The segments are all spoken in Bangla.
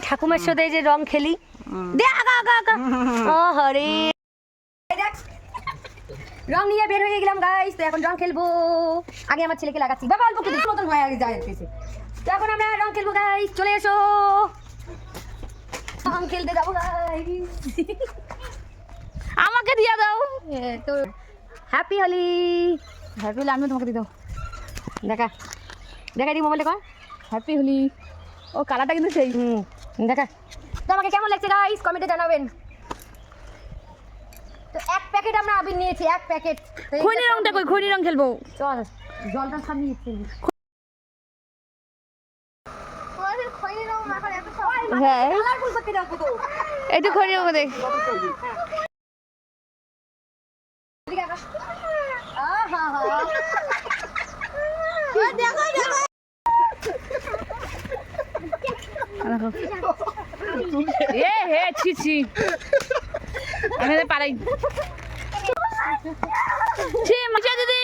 ঠাকুমার সাথে যে রং খেলি দে আগা আগা আগা ও হরে রং নিয়ে বের হয়ে গেলাম গাইস। তো এখন রং খেলবো। আগে আমার ছেলেকে লাগাচ্ছি বাবা অল্প কিছু মতন হয়ে যায় এসে। তো এখন আমরা রং খেলবো গাইস, চলে এসো রং খেলতে যাবো গাইস। আমাকে দিয়ে দাও। তো হ্যাপি হোলি। হ্যাপি হোলি, আমিও তোমাকে দিয়ে দাও। দেখা দেখা দি মোবাইলে কর হ্যাপি হোলি। ও কালারটা কিন্তু সেই। দেখা তো আমাকে কেমন লাগছে গাইস কমেন্টে জানাবেন। তো এক প্যাকেট আমরা আবির নিয়েছি, এক প্যাকেট। খৈনি রংটা কই? খৈনি রং খেলবো। চল জলটা সামনে নিচ্ছি। হ্যাঁ এই তো খৈনি রং দেখ। এ হে ছি ছি আমি পালাই ছি মুছে দিদি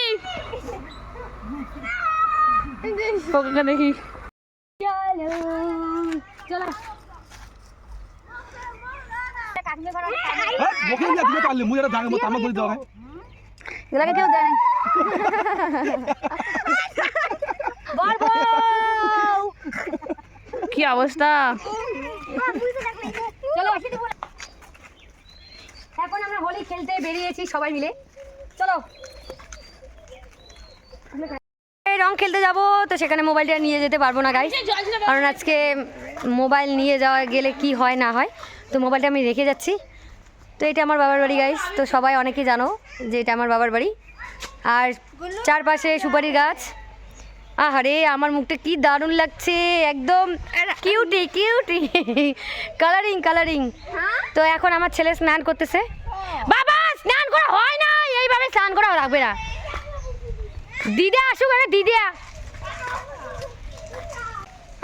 ওকে দেখি চলো এলাকা কেউ দেয় না। কি অবস্থা। চলো এখন আমরা হোলি খেলতে বেরিয়েছি সবাই মিলে। চলো রং খেলতে যাব। তো সেখানে মোবাইলটা নিয়ে যেতে পারবো না গাইস, কারণ আজকে মোবাইল নিয়ে যাওয়া গেলে কি হয় না হয়। তো মোবাইলটা আমি রেখে যাচ্ছি। তো এটা আমার বাবার বাড়ি গাইস। তো সবাই অনেকেই জানো যে এটা আমার বাবার বাড়ি। আর চারপাশে সুপারি গাছ। আহারে আমার মুখটা কি দারুণ লাগছে, একদম কিউটি কিউটি কালারিং কালারিং। তো এখন আমার ছেলে স্নান করতেছে। বাবা স্নান করা হয় না, এইভাবে স্নান করা লাগবে না। দিদা আসুক, আরে দিদা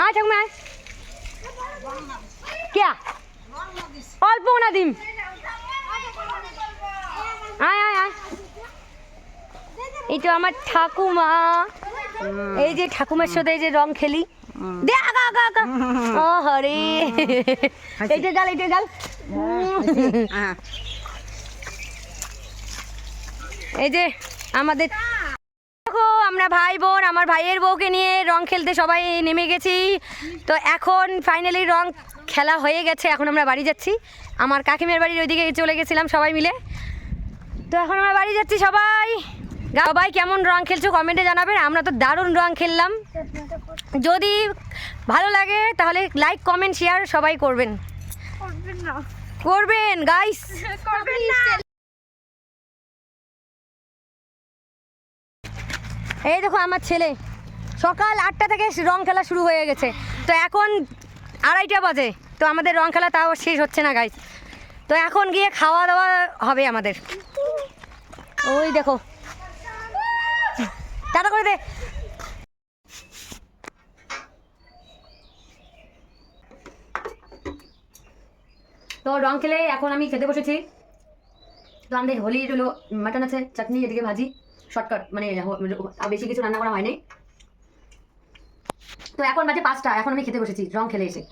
আয় ঠাকুমা কে অল্প না দিম আয় আয় আয়। এই তো আমার ঠাকুমা, এই যে ঠাকুমার সাথে এই যে রং খেলি দে আগা আগা আগা ও হরে এইটা গাল এইটা গাল। এই যে আমাদের দেখো আমরা ভাই বোন, আমার ভাইয়ের বউকে নিয়ে রং খেলতে সবাই নেমে গেছি। তো এখন ফাইনালি রং খেলা হয়ে গেছে। এখন আমরা বাড়ি যাচ্ছি। আমার কাকিমার বাড়ির ওইদিকে চলে গেছিলাম সবাই মিলে। তো এখন আমরা বাড়ি যাচ্ছি সবাই। সবাই কেমন রং খেলছো কমেন্টে জানাবেন। আমরা তো দারুণ রং খেললাম। যদি ভালো লাগে তাহলে লাইক কমেন্ট শেয়ার সবাই করবেন করবেন গাইস। এই দেখো আমার ছেলে সকাল 8টা থেকে রং খেলা শুরু হয়ে গেছে। তো এখন 2:30 বাজে। তো আমাদের রং খেলা তাও শেষ হচ্ছে না গাইস। তো এখন গিয়ে খাওয়া দাওয়া হবে আমাদের। ওই দেখো টাটা করে দে। তো রং খেলে এখন আমি খেতে বসেছি। তো আমাদের হোলির হলো মাটন আছে, চাটনি, এদিকে ভাজি, শর্টকাট, মানে বেশি কিছু রান্না করা হয়নি। তো এখন বাজে 5টা, এখন আমি খেতে বসেছি রং খেলে এসে।